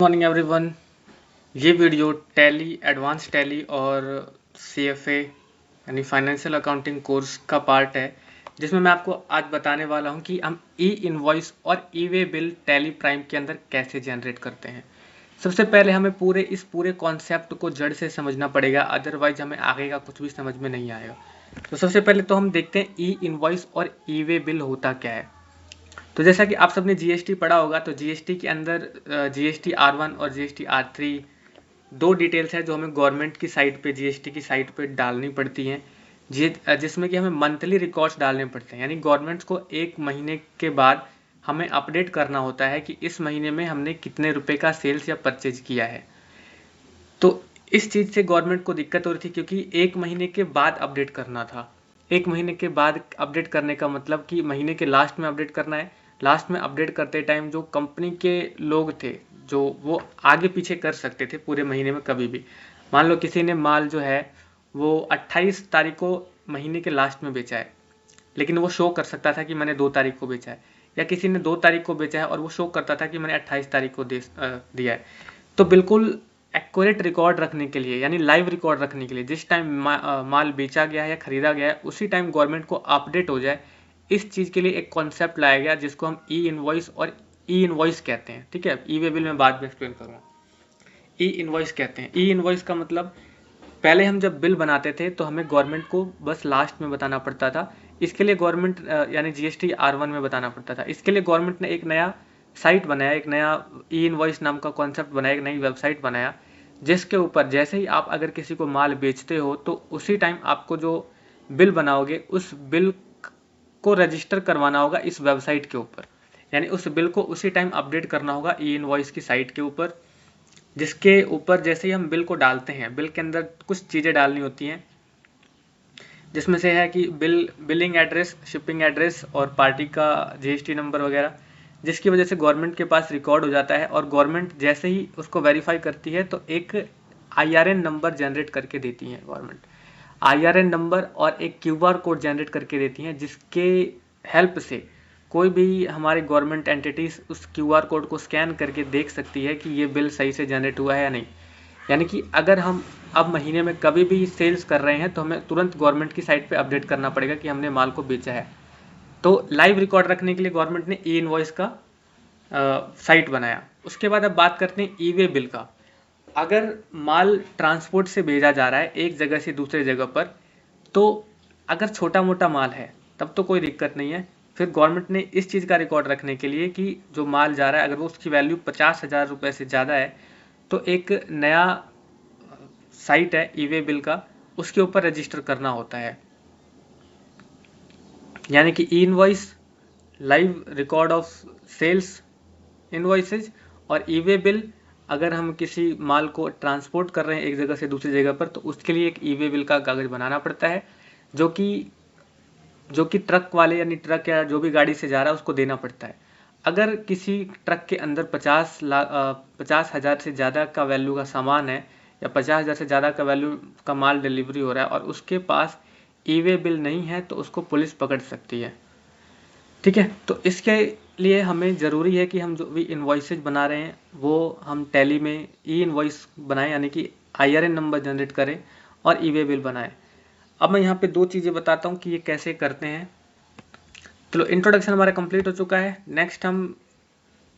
Morning everyone. ये video tally, advance tally और CFA यानी फाइनेंशियल अकाउंटिंग कोर्स का पार्ट है, जिसमें मैं आपको आज बताने वाला हूँ कि हम ई इनवॉइस और e way bill tally prime के अंदर कैसे जनरेट करते हैं। सबसे पहले हमें इस पूरे कॉन्सेप्ट को जड़ से समझना पड़ेगा, अदरवाइज हमें आगे का कुछ भी समझ में नहीं आएगा। तो सबसे पहले तो हम देखते हैं ई इनवॉइस और ई वे बिल होता क्या है। तो जैसा कि आप सबने जीएसटी पढ़ा होगा, तो जीएसटी के अंदर जीएसटी R1 और जीएसटी R3 दो डिटेल्स हैं जो हमें गवर्नमेंट की साइट पे, जीएसटी की साइट पे डालनी पड़ती हैं, जिसमें कि हमें मंथली रिकॉर्ड्स डालने पड़ते हैं। यानी गवर्नमेंट को एक महीने के बाद हमें अपडेट करना होता है कि इस महीने में हमने कितने रुपए का सेल्स या परचेज किया है। तो इस चीज़ से गवर्नमेंट को दिक्कत हो रही थी, क्योंकि एक महीने के बाद अपडेट करना था। एक महीने के बाद अपडेट करने का मतलब कि महीने के लास्ट में अपडेट करना है। लास्ट में अपडेट करते टाइम जो कंपनी के लोग थे, जो वो आगे पीछे कर सकते थे पूरे महीने में कभी भी। मान लो किसी ने माल जो है वो 28 तारीख को महीने के लास्ट में बेचा है, लेकिन वो शो कर सकता था कि मैंने 2 तारीख को बेचा है, या किसी ने 2 तारीख को बेचा है और वो शो करता था कि मैंने 28 तारीख को दिया है। तो बिल्कुल एक्यूरेट रिकॉर्ड रखने के लिए, यानी लाइव रिकॉर्ड रखने के लिए, जिस टाइम माल बेचा गया है या खरीदा गया है उसी टाइम गवर्नमेंट को अपडेट हो जाए, इस चीज़ के लिए एक कॉन्सेप्ट लाया गया जिसको हम ई इनवॉइस और ई इनवॉइस कहते हैं। ठीक है, ई वे बिल में बाद में एक्सप्लेन करूँगा। ई इनवॉइस कहते हैं। ई इनवॉइस का मतलब, पहले हम जब बिल बनाते थे तो हमें गवर्नमेंट को बस लास्ट में बताना पड़ता था। इसके लिए गवर्नमेंट यानी जीएसटी R1 में बताना पड़ता था। इसके लिए गवर्नमेंट ने एक नया साइट बनाया, एक नया ई इनवॉइस नाम का कॉन्सेप्ट बनाया, एक नई वेबसाइट बनाया, जिसके ऊपर जैसे ही आप अगर किसी को माल बेचते हो तो उसी टाइम आपको जो बिल बनाओगे उस बिल को रजिस्टर करवाना होगा इस वेबसाइट के ऊपर। यानी उस बिल को उसी टाइम अपडेट करना होगा ई इनवॉइस की साइट के ऊपर, जिसके ऊपर जैसे ही हम बिल को डालते हैं, बिल के अंदर कुछ चीज़ें डालनी होती हैं, जिसमें से है कि बिलिंग एड्रेस, शिपिंग एड्रेस और पार्टी का जीएसटी नंबर वगैरह, जिसकी वजह से गवर्नमेंट के पास रिकॉर्ड हो जाता है। और गवर्नमेंट जैसे ही उसको वेरीफाई करती है तो एक IRN नंबर जनरेट करके देती है गवर्नमेंट। IRN नंबर और एक QR कोड जनरेट करके देती हैं, जिसके हेल्प से कोई भी हमारे गवर्नमेंट एंटिटीज उस QR कोड को स्कैन करके देख सकती है कि ये बिल सही से जनरेट हुआ है या नहीं। यानी कि अगर हम अब महीने में कभी भी सेल्स कर रहे हैं तो हमें तुरंत गवर्नमेंट की साइट पे अपडेट करना पड़ेगा कि हमने माल को बेचा है। तो लाइव रिकॉर्ड रखने के लिए गवर्नमेंट ने ई इनवॉइस का साइट बनाया। उसके बाद अब बात करते हैं ई वे बिल का। अगर माल ट्रांसपोर्ट से भेजा जा रहा है एक जगह से दूसरे जगह पर, तो अगर छोटा मोटा माल है तब तो कोई दिक्कत नहीं है। फिर गवर्नमेंट ने इस चीज़ का रिकॉर्ड रखने के लिए कि जो माल जा रहा है अगर वो उसकी वैल्यू 50,000 रुपये से ज़्यादा है, तो एक नया साइट है ई वे बिल का, उसके ऊपर रजिस्टर करना होता है। यानी कि e invoice, live record of sales invoices, और ई वे बिल अगर हम किसी माल को ट्रांसपोर्ट कर रहे हैं एक जगह से दूसरी जगह पर, तो उसके लिए एक ई वे बिल का कागज़ बनाना पड़ता है, जो कि ट्रक वाले यानी ट्रक या जो भी गाड़ी से जा रहा है उसको देना पड़ता है। अगर किसी ट्रक के अंदर 50,000 से ज़्यादा का वैल्यू का सामान है, या 50,000 से ज़्यादा का वैल्यू का माल डिलीवरी हो रहा है और उसके पास ई वे बिल नहीं है, तो उसको पुलिस पकड़ सकती है। ठीक है, तो इसके लिए हमें ज़रूरी है कि हम जो भी इन्वॉइसेज बना रहे हैं वो हम टैली में ई इन्वॉइस बनाएं, यानी कि IRN नंबर जनरेट करें और ई वे बिल बनाएं। अब मैं यहाँ पे दो चीज़ें बताता हूँ कि ये कैसे करते हैं। चलो, इंट्रोडक्शन हमारा कंप्लीट हो चुका है। नेक्स्ट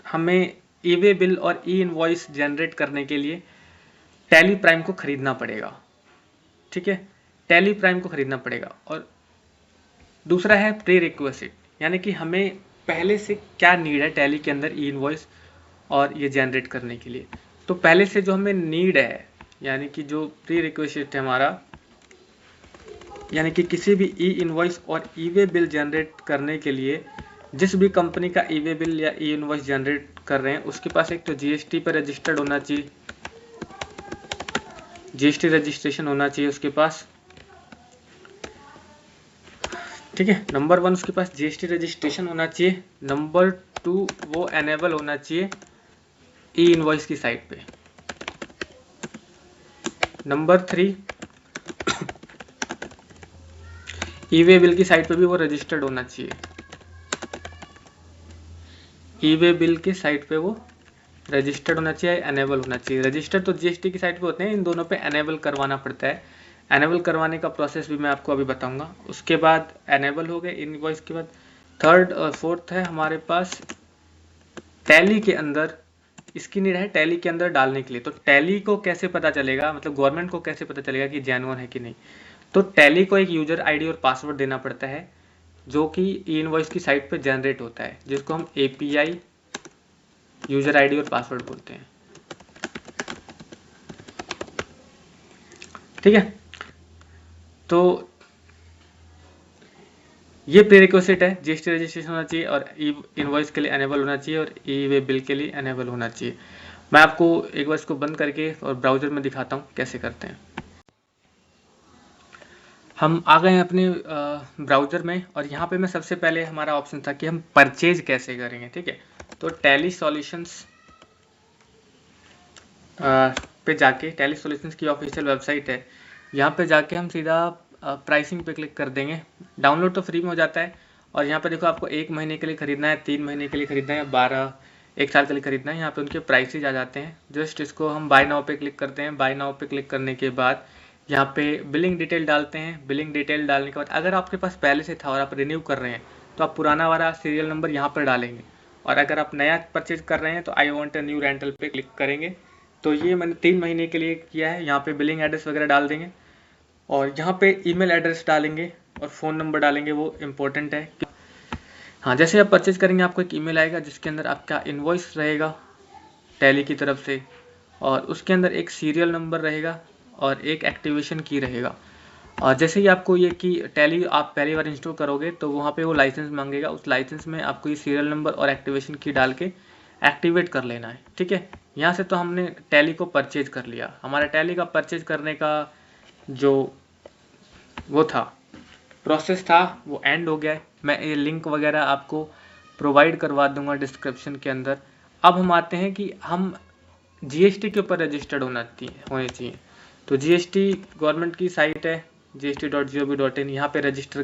हमें ई वे बिल और ई इनवॉइस जनरेट करने के लिए टैली प्राइम को खरीदना पड़ेगा। ठीक है, टैली प्राइम को खरीदना पड़ेगा। और दूसरा है प्री रिक्वेस्ट, यानी कि हमें पहले से क्या नीड है टैली के अंदर ई इनवॉइस और ये जनरेट करने के लिए। तो पहले से जो हमें नीड है, यानी कि जो प्री रिक्वेस्ट है हमारा, यानी कि किसी भी ई इनवॉइस और ई वे बिल जनरेट करने के लिए जिस भी कंपनी का ई वे बिल या ई इनवॉइस जनरेट कर रहे हैं उसके पास एक तो जीएसटी पर रजिस्टर्ड होना चाहिए, जीएसटी रजिस्ट्रेशन होना चाहिए उसके पास। ठीक है, नंबर 1 उसके पास जीएसटी रजिस्ट्रेशन होना चाहिए। नंबर 2 वो एनेबल होना चाहिए ई इनवॉइस की साइट पे। नंबर 3 ई वे बिल की साइट पे भी वो रजिस्टर्ड होना चाहिए। ई वे बिल की साइट पे वो रजिस्टर्ड होना चाहिए, एनेबल होना चाहिए। रजिस्टर्ड तो जीएसटी की साइट पे होते हैं, इन दोनों पे एनेबल करवाना पड़ता है। एनेबल करवाने का प्रोसेस भी मैं आपको अभी बताऊंगा। उसके बाद एनेबल हो गए इनवॉइस के बाद थर्ड और फोर्थ है हमारे पास टैली के अंदर, इसकी नीड है टैली के अंदर डालने के लिए। तो टैली को कैसे पता चलेगा, मतलब गवर्नमेंट को कैसे पता चलेगा कि जेन्युइन है कि नहीं? तो टैली को एक यूजर आईडी और पासवर्ड देना पड़ता है जो कि ई इनवॉइस की साइट पे जनरेट होता है, जिसको हम एपीआई यूजर आईडी और पासवर्ड बोलते हैं। ठीक है, तो ये प्रीरिक्विजिट है। जीएसटी रजिस्ट्रेशन होना चाहिए और ई इनवॉइस के लिए एनेबल होना चाहिए और ई वे बिल के लिए एनेबल होना चाहिए। मैं आपको एक बार इसको बंद करके और ब्राउजर में दिखाता हूँ कैसे करते हैं। हम आ गए हैं अपने ब्राउजर में और यहाँ पे मैं सबसे पहले हमारा ऑप्शन था कि हम परचेज कैसे करेंगे। ठीक है, तो टैली सॉल्यूशंस पे जाके, टैली सॉल्यूशंस की ऑफिशियल वेबसाइट है, यहाँ पे जाके हम सीधा प्राइसिंग पे क्लिक कर देंगे। डाउनलोड तो फ्री में हो जाता है और यहाँ पे देखो आपको 1 महीने के लिए खरीदना है, 3 महीने के लिए खरीदना है या 12 1 साल के लिए खरीदना है। यहाँ पे उनके प्राइसेज आ जाते हैं। जस्ट इसको हम बाय नाउ पे क्लिक करते हैं। बाय नाउ पे क्लिक करने के बाद यहाँ पे बिलिंग डिटेल डालते हैं। बिलिंग डिटेल डालने के बाद अगर आपके पास पहले से था और आप रिन्यू कर रहे हैं तो आप पुराना वाला सीरियल नंबर यहाँ पर डालेंगे, और अगर आप नया परचेज कर रहे हैं तो I want a new rental पे क्लिक करेंगे। तो ये मैंने 3 महीने के लिए किया है। यहाँ पे बिलिंग एड्रेस वगैरह डाल देंगे और यहाँ पे ईमेल एड्रेस डालेंगे और फ़ोन नंबर डालेंगे, वो इम्पोर्टेंट है। हाँ, जैसे आप परचेज करेंगे आपको एक ईमेल आएगा जिसके अंदर आपका इनवॉइस रहेगा टैली की तरफ से, और उसके अंदर एक सीरियल नंबर रहेगा और एक एक्टिवेशन की रहेगा। और जैसे ही आपको ये की टैली आप पहली बार इंस्टॉल करोगे तो वहाँ पे वो लाइसेंस मांगेगा। उस लाइसेंस में आपको ये सीरियल नंबर और एक्टिवेशन की डाल के एक्टिवेट कर लेना है। ठीक है, यहाँ से तो हमने टैली को परचेज कर लिया। हमारा टैली का परचेज करने का जो वो था प्रोसेस था वो एंड हो गया है। मैं ये लिंक वगैरह आपको प्रोवाइड करवा दूंगा डिस्क्रिप्शन के अंदर। अब हम आते हैं कि हम जीएसटी के ऊपर रजिस्टर्ड होने चाहिए। तो जीएसटी गवर्नमेंट की साइट है gst.gov.in, यहाँ पे रजिस्टर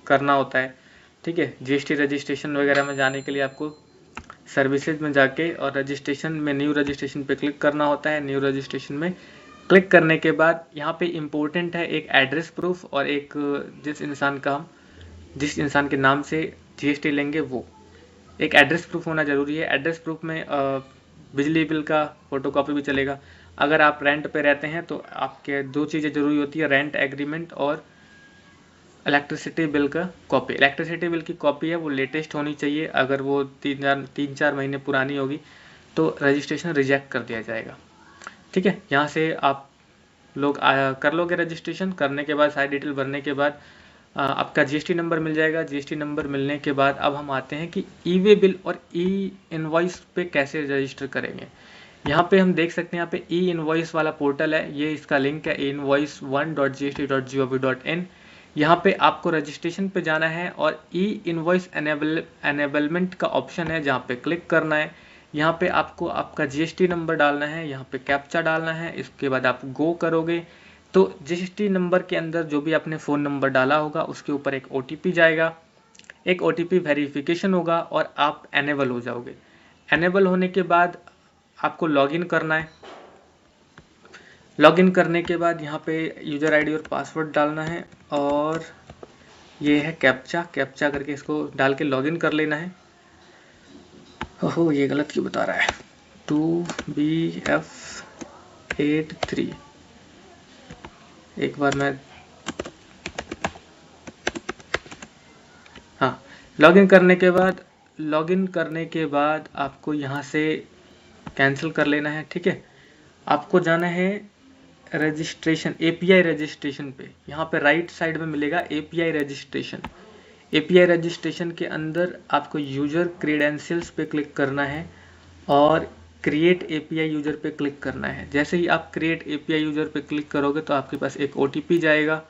करना होता है। ठीक है, जीएसटी रजिस्ट्रेशन वगैरह में जाने के लिए आपको सर्विसेज में जाके और रजिस्ट्रेशन में न्यू रजिस्ट्रेशन पे क्लिक करना होता है। न्यू रजिस्ट्रेशन में क्लिक करने के बाद यहाँ पे इम्पोर्टेंट है एक एड्रेस प्रूफ और एक जिस इंसान के नाम से जीएसटी लेंगे वो एक एड्रेस प्रूफ होना जरूरी है। एड्रेस प्रूफ में बिजली बिल का फोटोकॉपी भी चलेगा। अगर आप रेंट पे रहते हैं तो आपके 2 चीज़ें जरूरी होती है, रेंट एग्रीमेंट और इलेक्ट्रिसिटी बिल का कॉपी। इलेक्ट्रिसिटी बिल की कॉपी है वो लेटेस्ट होनी चाहिए। अगर वो 3-4 महीने पुरानी होगी तो रजिस्ट्रेशन रिजेक्ट कर दिया जाएगा। ठीक है, यहाँ से आप लोग कर लोगे रजिस्ट्रेशन। करने के बाद सारी डिटेल भरने के बाद आपका जीएसटी नंबर मिल जाएगा। जीएसटी नंबर मिलने के बाद अब हम आते हैं कि ई वे बिल और ई इनवॉइस पे कैसे रजिस्टर करेंगे। यहाँ पे हम देख सकते हैं, यहाँ पे ई इनवॉइस वाला पोर्टल है, ये इसका लिंक है invoice1.gst.gov.in। यहाँ पे आपको रजिस्ट्रेशन पे जाना है और ई इनवॉइस एनेबलमेंट का ऑप्शन है जहाँ पे क्लिक करना है। यहाँ पे आपको आपका जीएसटी नंबर डालना है, यहाँ पे कैप्चा डालना है। इसके बाद आप गो करोगे तो जीएसटी नंबर के अंदर जो भी आपने फ़ोन नंबर डाला होगा उसके ऊपर एक ओटीपी जाएगा। एक ओटीपी वेरिफिकेशन होगा और आप एनेबल हो जाओगे। एनेबल होने के बाद आपको लॉगिन करना है। लॉगिन करने के बाद यहाँ पे यूज़र आईडी और पासवर्ड डालना है और ये है कैप्चा करके इसको डाल के लॉगिन कर लेना है। ओहो, ये गलत क्यों बता रहा है? 2BF83 एक बार मैं हाँ, लॉगिन करने के बाद आपको यहाँ से कैंसिल कर लेना है। ठीक है, आपको जाना है रजिस्ट्रेशन, एपीआई रजिस्ट्रेशन पे। यहाँ पे राइट साइड में मिलेगा एपीआई रजिस्ट्रेशन। एपीआई रजिस्ट्रेशन के अंदर आपको यूजर क्रीडेंशियल्स पे क्लिक करना है और क्रिएट एपीआई यूजर पे क्लिक करना है। जैसे ही आप क्रिएट एपीआई यूजर पे क्लिक करोगे तो आपके पास एक ओटीपी जाएगा।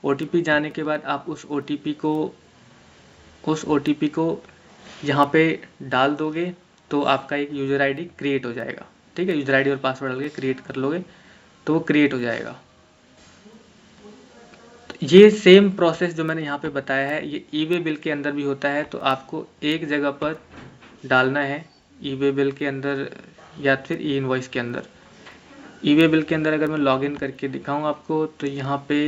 ओटीपी जाने के बाद आप उस ओटीपी को यहाँ पे डाल दोगे तो आपका एक यूजर आईडी क्रिएट हो जाएगा। ठीक है, यूजर आईडी और पासवर्ड डाल के क्रिएट कर लोगे तो वो क्रिएट हो जाएगा। ये सेम प्रोसेस जो मैंने यहाँ पे बताया है ये ई वे बिल के अंदर भी होता है। तो आपको एक जगह पर डालना है ई वे बिल के अंदर, या फिर ई इनवॉइस के अंदर। ई वे बिल के अंदर अगर मैं लॉगिन करके दिखाऊँ आपको तो यहाँ पे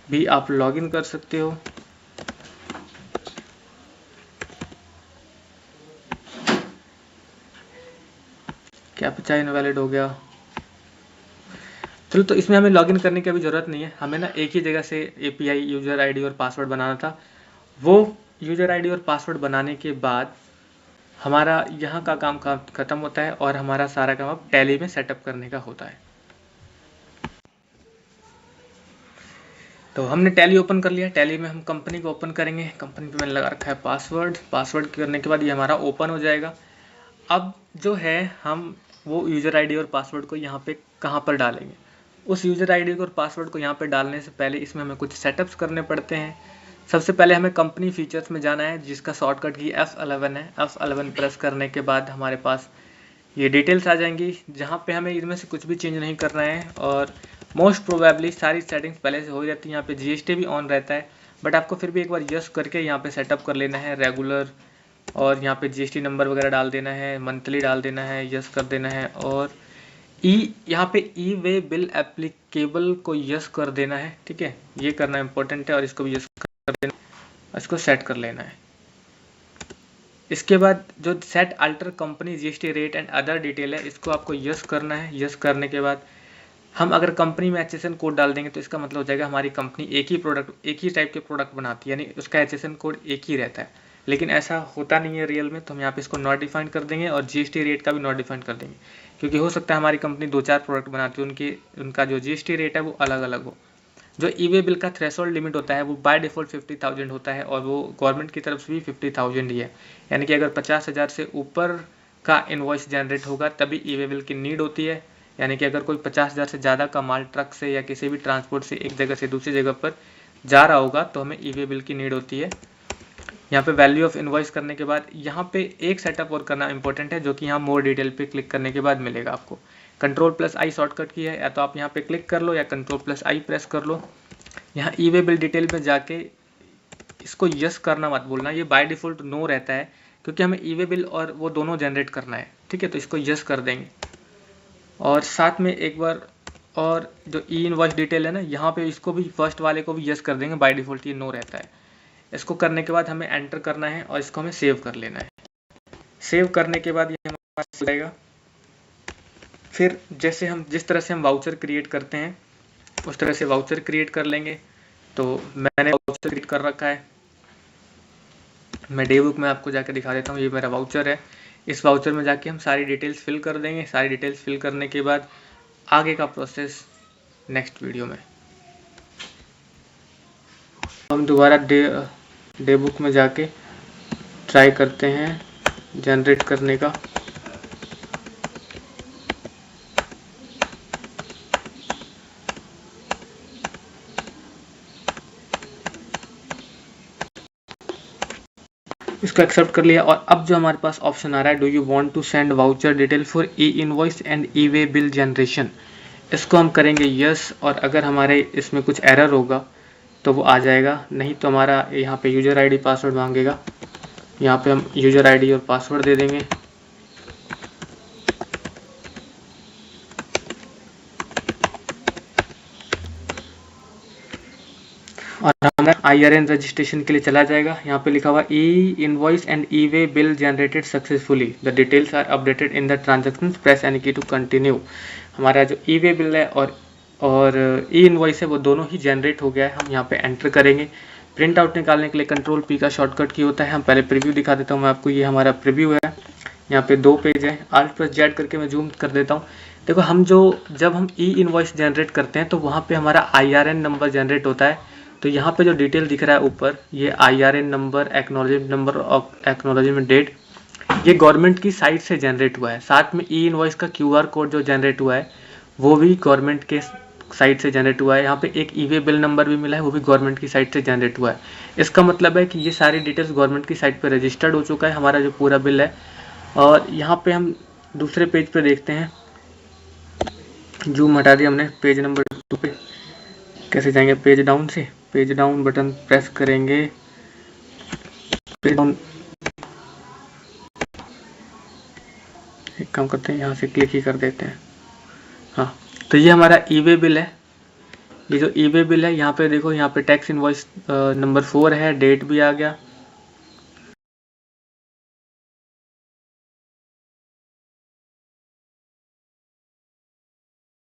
भी आप लॉगिन कर सकते हो। क्या पता इनवैलिड हो गया। चलो, तो इसमें हमें लॉगिन करने की अभी ज़रूरत नहीं है, हमें ना एक ही जगह से एपीआई यूज़र आईडी और पासवर्ड बनाना था। वो यूज़र आईडी और पासवर्ड बनाने के बाद हमारा यहाँ का काम ख़त्म होता है और हमारा सारा काम अब टैली में सेटअप करने का होता है। तो हमने टैली ओपन कर लिया। टैली में हम कंपनी को ओपन करेंगे। कंपनी पे मैंने लगा रखा है पासवर्ड। पासवर्ड करने के बाद ये हमारा ओपन हो जाएगा। अब जो है हम वो यूज़र आईडी और पासवर्ड को यहाँ पे कहाँ पर डालेंगे। उस यूज़र आईडी और पासवर्ड को यहाँ पे डालने से पहले इसमें हमें कुछ सेटअप्स करने पड़ते हैं। सबसे पहले हमें कंपनी फीचर्स में जाना है, जिसका शॉर्टकट की F11 है। F11 प्रेस करने के बाद हमारे पास ये डिटेल्स आ जाएंगी, जहाँ पे हमें इनमें से कुछ भी चेंज नहीं करना है और मोस्ट प्रोबेबली सारी सेटिंग्स पहले से हो जाती है। यहाँ पे जीएसटी भी ऑन रहता है, बट आपको फिर भी एक बार यस करके यहाँ पे सेटअप कर लेना है रेगुलर, और यहाँ पे जीएसटी नंबर वगैरह डाल देना है, मंथली डाल देना है, यस कर देना है, और यहाँ पे ई वे बिल एप्लीकेबल को यस कर देना है। ठीक है, ये करना इंपॉर्टेंट है और इसको भी यस कर देना, इसको सेट कर लेना है। इसके बाद जो set alter company GST rate and other detail है, इसको आपको यस करना है। यस करने के बाद हम अगर कंपनी में एचएसएन कोड डाल देंगे तो इसका मतलब हो जाएगा हमारी कंपनी एक ही टाइप के प्रोडक्ट बनाती है, यानी उसका एचएसएन कोड एक ही रहता है। लेकिन ऐसा होता नहीं है रियल में, तो हम यहाँ पे इसको नॉट डिफाइन कर देंगे और जीएसटी रेट का भी नॉट डिफाइन कर देंगे, क्योंकि हो सकता है हमारी कंपनी 2-4 प्रोडक्ट बनाती है, उनका जो जीएसटी रेट है वो अलग अलग हो। जो ई वे बिल का थ्रेशोल्ड लिमिट होता है वो बाय डिफ़ॉल्ट 50,000 होता है और वो गवर्नमेंट की तरफ से भी 50,000 ही है। यानी कि अगर 50,000 से ऊपर का इनवॉइस जनरेट होगा तभी ई वे बिल की नीड होती है। यानी कि अगर कोई 50,000 से ज़्यादा का माल ट्रक से या किसी भी ट्रांसपोर्ट से एक जगह से दूसरी जगह पर जा रहा होगा तो हमें ई वे बिल की नीड होती है। यहाँ पे वैल्यू ऑफ इनवॉइस करने के बाद यहाँ पे एक सेटअप और करना इंपॉर्टेंट है, जो कि यहाँ मोर डिटेल पे क्लिक करने के बाद मिलेगा आपको। Ctrl+I शॉर्टकट की है, या तो आप यहाँ पे क्लिक कर लो या Ctrl+I प्रेस कर लो। यहाँ ई वे बिल डिटेल में जाके इसको यस करना मत बोलना, ये बाय डिफ़ॉल्ट नो रहता है, क्योंकि हमें ई वे बिल और वो दोनों जनरेट करना है। ठीक है, तो इसको यस कर देंगे और साथ में एक बार और जो ई इनवॉइस डिटेल है ना, यहाँ पे इसको भी फर्स्ट वाले को भी यस कर देंगे, बाय डिफ़ॉल्ट ये नो रहता है। इसको करने के बाद हमें एंटर करना है और इसको हमें सेव कर लेना है। सेव करने के बाद ये हमारे पास हो जाएगा। फिर जिस तरह से हम वाउचर क्रिएट करते हैं उस तरह से वाउचर क्रिएट कर लेंगे। तो मैंने वाउचर क्रिएट कर रखा है, मैं डे बुक में आपको जाकर दिखा देता हूँ। ये मेरा वाउचर है। इस वाउचर में जाके हम सारी डिटेल्स फिल कर देंगे। सारी डिटेल्स फिल करने के बाद आगे का प्रोसेस नेक्स्ट वीडियो में। हम दोबारा डे बुक में जाके ट्राई करते हैं जनरेट करने का। इसको एक्सेप्ट कर लिया और अब जो हमारे पास ऑप्शन आ रहा है, do you want to send voucher detail for e invoice and e way bill generation, इसको हम करेंगे यस। और अगर हमारे इसमें कुछ एरर होगा तो वो आ जाएगा, नहीं तो हमारा यहाँ पे यूज़र आईडी पासवर्ड मांगेगा। यहाँ पे हम यूज़र आईडी और पासवर्ड दे देंगे। और हमारा IRN रजिस्ट्रेशन के लिए चला जाएगा। यहाँ पे लिखा हुआ e invoice and e way bill generated successfully, the details are updated in the transaction, press any key to continue. हमारा जो ई वे बिल है और ई इनवॉइस है वो दोनों ही जनरेट हो गया है। हम यहाँ पे एंटर करेंगे। प्रिंट आउट निकालने के लिए Ctrl+P का शॉर्टकट की होता है। हम पहले प्रीव्यू दिखा देता हूँ मैं आपको। ये हमारा प्रीव्यू है, यहाँ पे 2 पेज है। Alt+Z करके मैं जूम कर देता हूँ। देखो, जब हम ई इनवॉइस जनरेट करते हैं तो वहाँ पे हमारा IRN नंबर जनरेट होता है। तो यहाँ पे जो डिटेल दिख रहा है ऊपर, ये IRN नंबर, एक्नॉलेजमेंट नंबर और एक्नॉलेजमेंट डेट, ये गवर्नमेंट की साइट से जनरेट हुआ है। साथ में ई इनवॉइस का QR कोड जो जनरेट हुआ है वो भी गवर्नमेंट के साइट से जनरेट हुआ है। यहाँ पे एक ई वे बिल नंबर भी मिला है, वो भी गवर्नमेंट की साइट से जनरेट हुआ है। इसका मतलब है कि ये सारी डिटेल्स गवर्नमेंट की साइट पर रजिस्टर्ड हो चुका है हमारा जो पूरा बिल है। और यहाँ पे हम दूसरे पेज पे देखते हैं, जूम हटा दिया हमने, पेज नंबर 2 पे कैसे जाएंगे, पेज डाउन से, पेज डाउन बटन प्रेस करेंगे, पेज डाउन, एक काम करते हैं, यहाँ से क्लिक ही कर देते हैं। हाँ, तो ये हमारा ई वे बिल है। ये जो ई वे बिल है, यहाँ पे देखो, यहाँ पे टैक्स इनवॉइस नंबर 4 है, डेट भी आ गया,